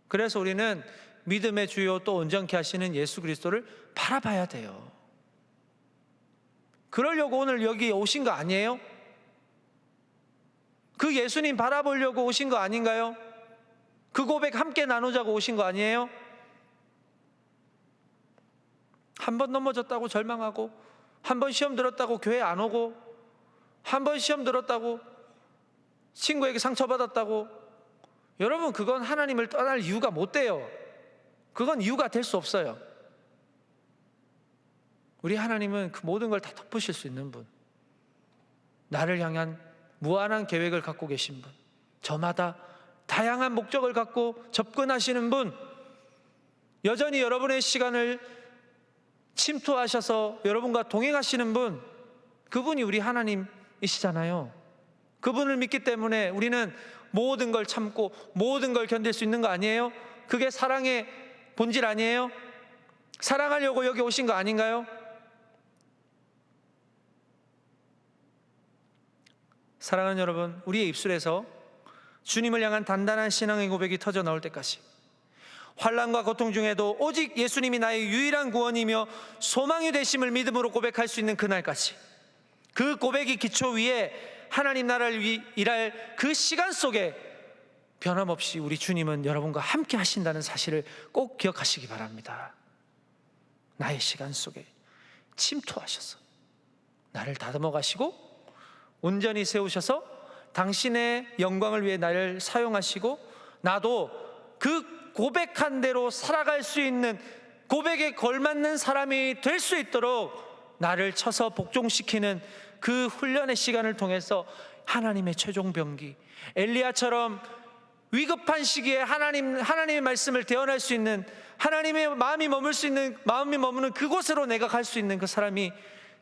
B: 그래서 우리는 믿음의 주요 또 온전케 하시는 예수 그리스도를 바라봐야 돼요. 그러려고 오늘 여기 오신 거 아니에요? 그 예수님 바라보려고 오신 거 아닌가요? 그 고백 함께 나누자고 오신 거 아니에요? 한 번 넘어졌다고 절망하고, 한 번 시험 들었다고 교회 안 오고, 한 번 시험 들었다고 친구에게 상처받았다고, 여러분, 그건 하나님을 떠날 이유가 못 돼요. 그건 이유가 될 수 없어요. 우리 하나님은 그 모든 걸 다 덮으실 수 있는 분, 나를 향한 무한한 계획을 갖고 계신 분, 저마다 다양한 목적을 갖고 접근하시는 분, 여전히 여러분의 시간을 침투하셔서 여러분과 동행하시는 분, 그분이 우리 하나님이시잖아요. 그분을 믿기 때문에 우리는 모든 걸 참고 모든 걸 견딜 수 있는 거 아니에요? 그게 사랑의 본질 아니에요? 사랑하려고 여기 오신 거 아닌가요? 사랑하는 여러분, 우리의 입술에서 주님을 향한 단단한 신앙의 고백이 터져 나올 때까지, 환난과 고통 중에도 오직 예수님이 나의 유일한 구원이며 소망이 되심을 믿음으로 고백할 수 있는 그날까지, 그 고백이 기초 위에 하나님 나라를 일할 그 시간 속에 변함없이 우리 주님은 여러분과 함께 하신다는 사실을 꼭 기억하시기 바랍니다. 나의 시간 속에 침투하셔서 나를 다듬어 가시고 온전히 세우셔서 당신의 영광을 위해 나를 사용하시고, 나도 그 고백한 대로 살아갈 수 있는, 고백에 걸맞는 사람이 될 수 있도록 나를 쳐서 복종시키는 그 훈련의 시간을 통해서 하나님의 최종 병기, 엘리야처럼 위급한 시기에 하나님의 말씀을 대언할 수 있는, 하나님의 마음이 머무는 그곳으로 내가 갈 수 있는 그 사람이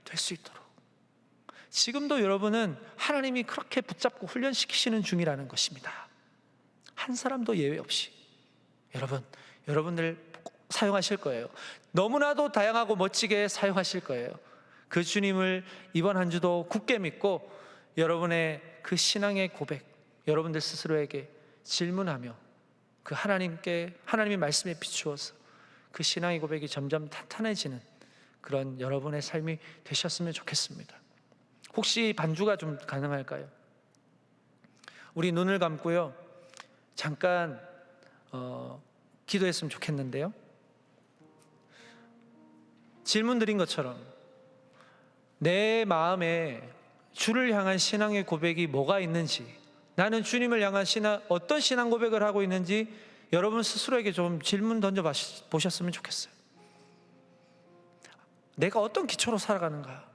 B: 될 수 있도록, 지금도 여러분은 하나님이 그렇게 붙잡고 훈련시키시는 중이라는 것입니다. 한 사람도 예외 없이 여러분들 사용하실 거예요. 너무나도 다양하고 멋지게 사용하실 거예요. 그 주님을 이번 한 주도 굳게 믿고 여러분의 그 신앙의 고백, 여러분들 스스로에게 질문하며 그 하나님의 말씀에 비추어서 그 신앙의 고백이 점점 탄탄해지는 그런 여러분의 삶이 되셨으면 좋겠습니다. 혹시 반주가 좀 가능할까요? 우리 눈을 감고요, 잠깐 기도했으면 좋겠는데요. 질문 드린 것처럼 내 마음에 주를 향한 신앙의 고백이 뭐가 있는지, 나는 주님을 향한 어떤 신앙 고백을 하고 있는지 여러분 스스로에게 좀 질문 던져 보셨으면 좋겠어요. 내가 어떤 기초로 살아가는가?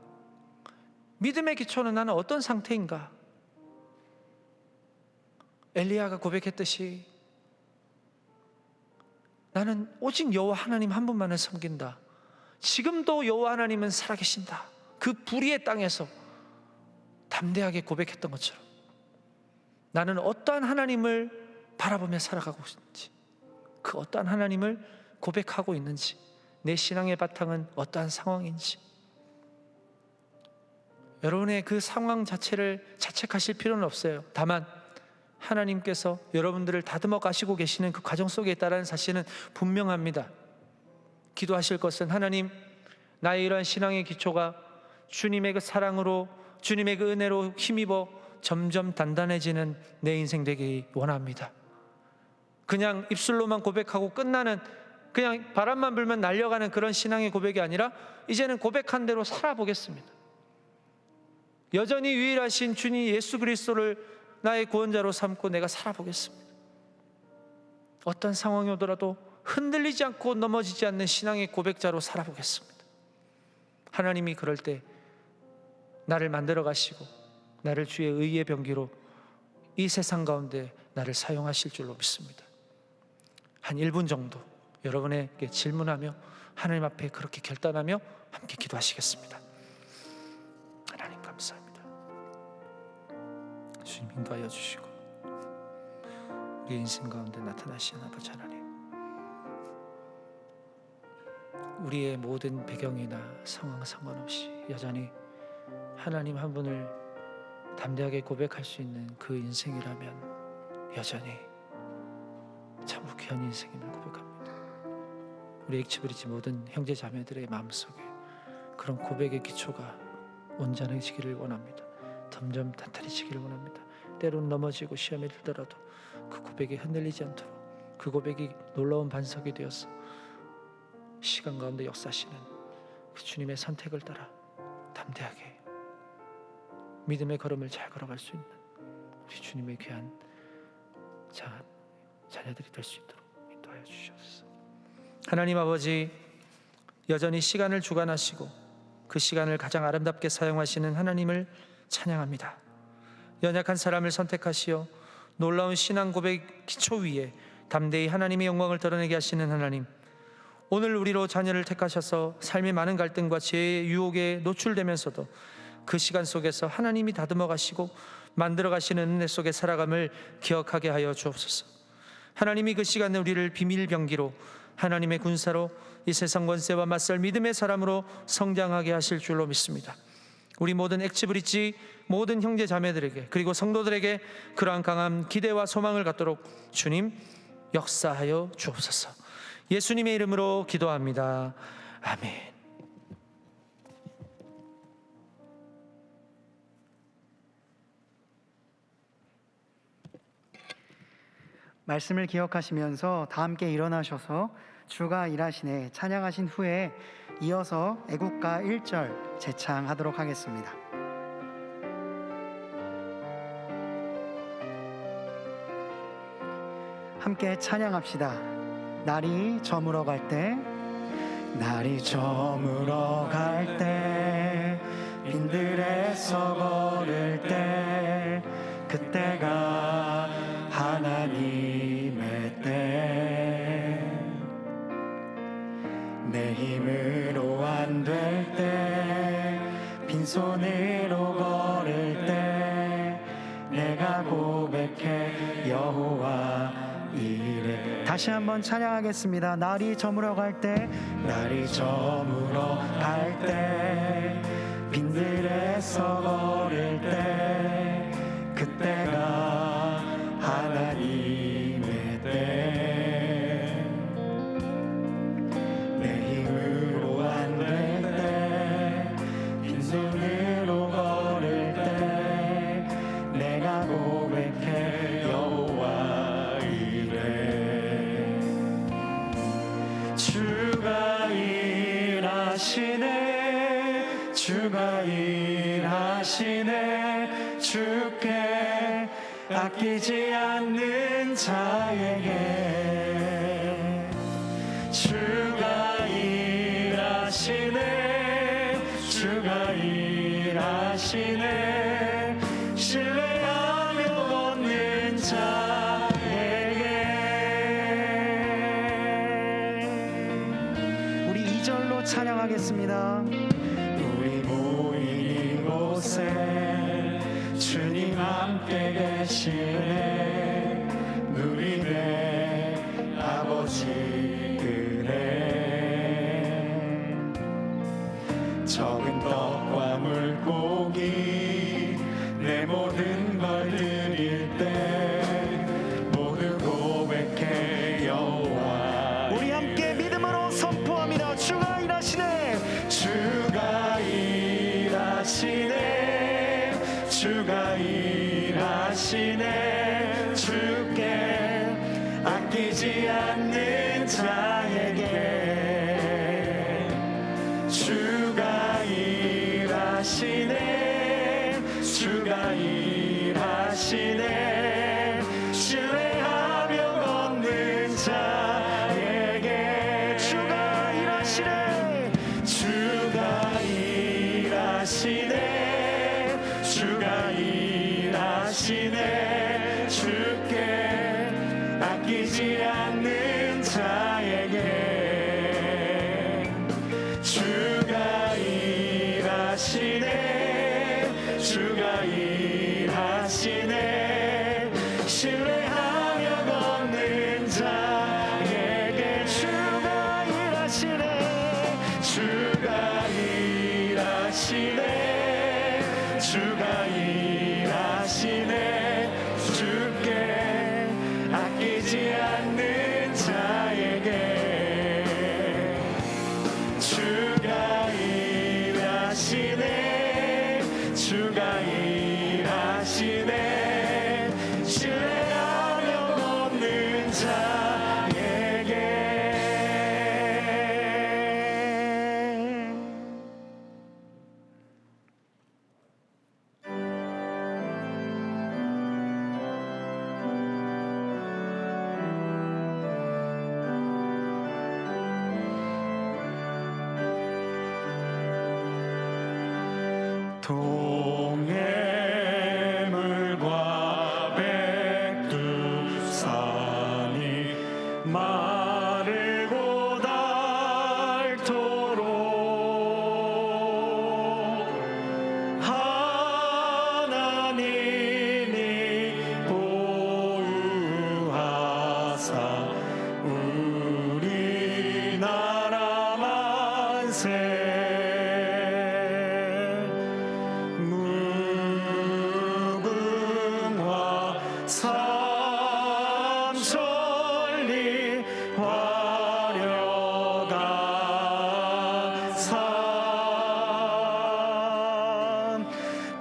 B: 믿음의 기초는 나는 어떤 상태인가? 엘리야가 고백했듯이 나는 오직 여호와 하나님 한 분만을 섬긴다. 지금도 여호와 하나님은 살아계신다. 그 불의의 땅에서 담대하게 고백했던 것처럼 나는 어떠한 하나님을 바라보며 살아가고 있는지, 그 어떠한 하나님을 고백하고 있는지, 내 신앙의 바탕은 어떠한 상황인지, 여러분의 그 상황 자체를 자책하실 필요는 없어요. 다만 하나님께서 여러분들을 다듬어 가시고 계시는 그 과정 속에 있다는 사실은 분명합니다. 기도하실 것은, 하나님, 나의 이러한 신앙의 기초가 주님의 그 사랑으로, 주님의 그 은혜로 힘입어 점점 단단해지는 내 인생 되기 원합니다. 그냥 입술로만 고백하고 끝나는, 그냥 바람만 불면 날려가는 그런 신앙의 고백이 아니라 이제는 고백한 대로 살아보겠습니다. 여전히 유일하신 주님 예수 그리스도를 나의 구원자로 삼고 내가 살아보겠습니다. 어떤 상황이 오더라도 흔들리지 않고 넘어지지 않는 신앙의 고백자로 살아보겠습니다. 하나님이 그럴 때 나를 만들어 가시고 나를 주의 의의 병기로 이 세상 가운데 나를 사용하실 줄로 믿습니다. 한 1분 정도 여러분에게 질문하며 하나님 앞에 그렇게 결단하며 함께 기도하시겠습니다. 하나님 감사합니다. 주님 인도하여 주시고 우리 인생 가운데 나타나신 아버지 하나님, 우리의 모든 배경이나 상황 상관없이 여전히 하나님 한 분을 담대하게 고백할 수 있는 그 인생이라면 여전히 참으로 귀한 인생임을 고백합니다. 우리 엑치브리지 모든 형제 자매들의 마음속에 그런 고백의 기초가 온전해지기를 원합니다. 점점 단단해지기를 원합니다. 때로는 넘어지고 시험에 들더라도 그 고백이 흔들리지 않도록, 그 고백이 놀라운 반석이 되어서 시간 가운데 역사하시는 그 주님의 선택을 따라 담대하게 믿음의 걸음을 잘 걸어갈 수 있는 우리 주님의 귀한 자녀들이 될 수 있도록 인도하여 주시옵소서. 하나님 아버지, 여전히 시간을 주관하시고 그 시간을 가장 아름답게 사용하시는 하나님을 찬양합니다. 연약한 사람을 선택하시어 놀라운 신앙 고백 기초 위에 담대히 하나님의 영광을 드러내게 하시는 하나님, 오늘 우리로 자녀를 택하셔서 삶의 많은 갈등과 죄의 유혹에 노출되면서도 그 시간 속에서 하나님이 다듬어 가시고 만들어 가시는 은혜 속에 살아감을 기억하게 하여 주옵소서. 하나님이 그 시간에 우리를 비밀 병기로, 하나님의 군사로, 이 세상 권세와 맞설 믿음의 사람으로 성장하게 하실 줄로 믿습니다. 우리 모든 엑지브리지 모든 형제 자매들에게, 그리고 성도들에게 그러한 강한 기대와 소망을 갖도록 주님 역사하여 주옵소서. 예수님의 이름으로 기도합니다. 아멘.
A: 말씀을 기억하시면서 다 함께 일어나셔서 주가 일하시네 찬양하신 후에 이어서 애국가 1절 재창하도록 하겠습니다. 함께 찬양합시다. 날이 저물어 갈 때, 날이 저물어 갈 때, 빈들에서 걸을 때, 그때가 하나님의 때. 내 힘으로 안 될 때, 빈손으로 걸을 때, 내가 고백해 여호와 이래. 다시 한번 찬양하겠습니다. 날이 저물어 갈 때, 날이 저물어 갈 때, 빈들에서 걸을 때, 그때가 하나님의 때. 내 힘으로 안 될 때, 빈손으로 걸을 때, 내가 고백해 여호와 이래. 주가 일하시네, 주가 일하시네, 주께 아끼지 않는 자에게. 주가 일하시네, 주가 일하시네, 신뢰하며 얻는 자에게. 우리 2절로 찬양하겠습니다. 우리 모인 이곳에 주님 함께 계시네, 누리네 아버지 은혜. 적은 떡과 물고기 내 모든 걸 드릴 때, 모두 고백해 여호와. 우리 함께 믿음으로 선포합니다. 주가 일하시네, 주가 일하시네, 주가 일하시네, 주께 아끼지 않는 자에게. 주가 일하시네, 주가 일하시네, 신뢰하며 걷는 자에게. 주가 일하시네, 주가 일하시네, 주가 일하시네, 주께 아끼지 않는 자에게. 주가 일하시네, 주가 일하시네, 신뢰하며 걷는 자에게. 주가 일하시네, 주가 일하시네, 주가 일하시네, 주께 아끼지 않는 자에게. 주가 일하시네, 주가 일하시네, 신뢰하며 걷는 자에게. 동해물과 백두산이 마르고
B: 삼천리 화려한 삶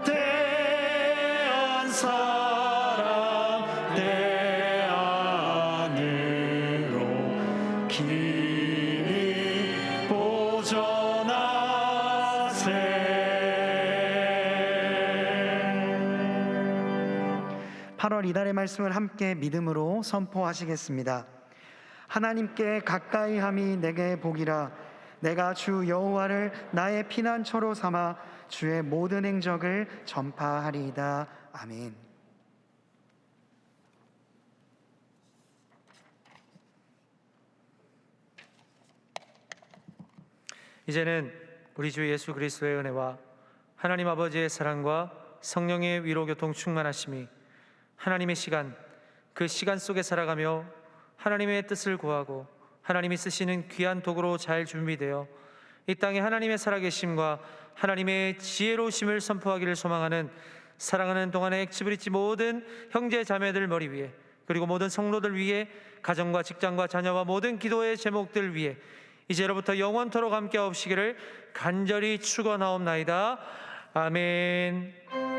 B: 대한 사람 내 안으로 길이 보전하세.
A: 8월 이달의 말씀을 함께 믿음으로 선포하시겠습니다. 하나님께 가까이 함이 내게 복이라. 내가 주 여호와를 나의 피난처로 삼아 주의 모든 행적을 전파하리이다. 아멘.
B: 이제는 우리 주 예수 그리스도의 은혜와 하나님 아버지의 사랑과 성령의 위로 교통 충만하심이 하나님의 시간, 그 시간 속에 살아가며 하나님의 뜻을 구하고 하나님이 쓰시는 귀한 도구로 잘 준비되어 이 땅에 하나님의 살아계심과 하나님의 지혜로우심을 선포하기를 소망하는 사랑하는 동안의 액치브리지 모든 형제 자매들 머리 위에, 그리고 모든 성도들 위에, 가정과 직장과 자녀와 모든 기도의 제목들 위에 이제로부터 영원토록 함께 하옵시기를 간절히 축원하옵나이다. 아멘.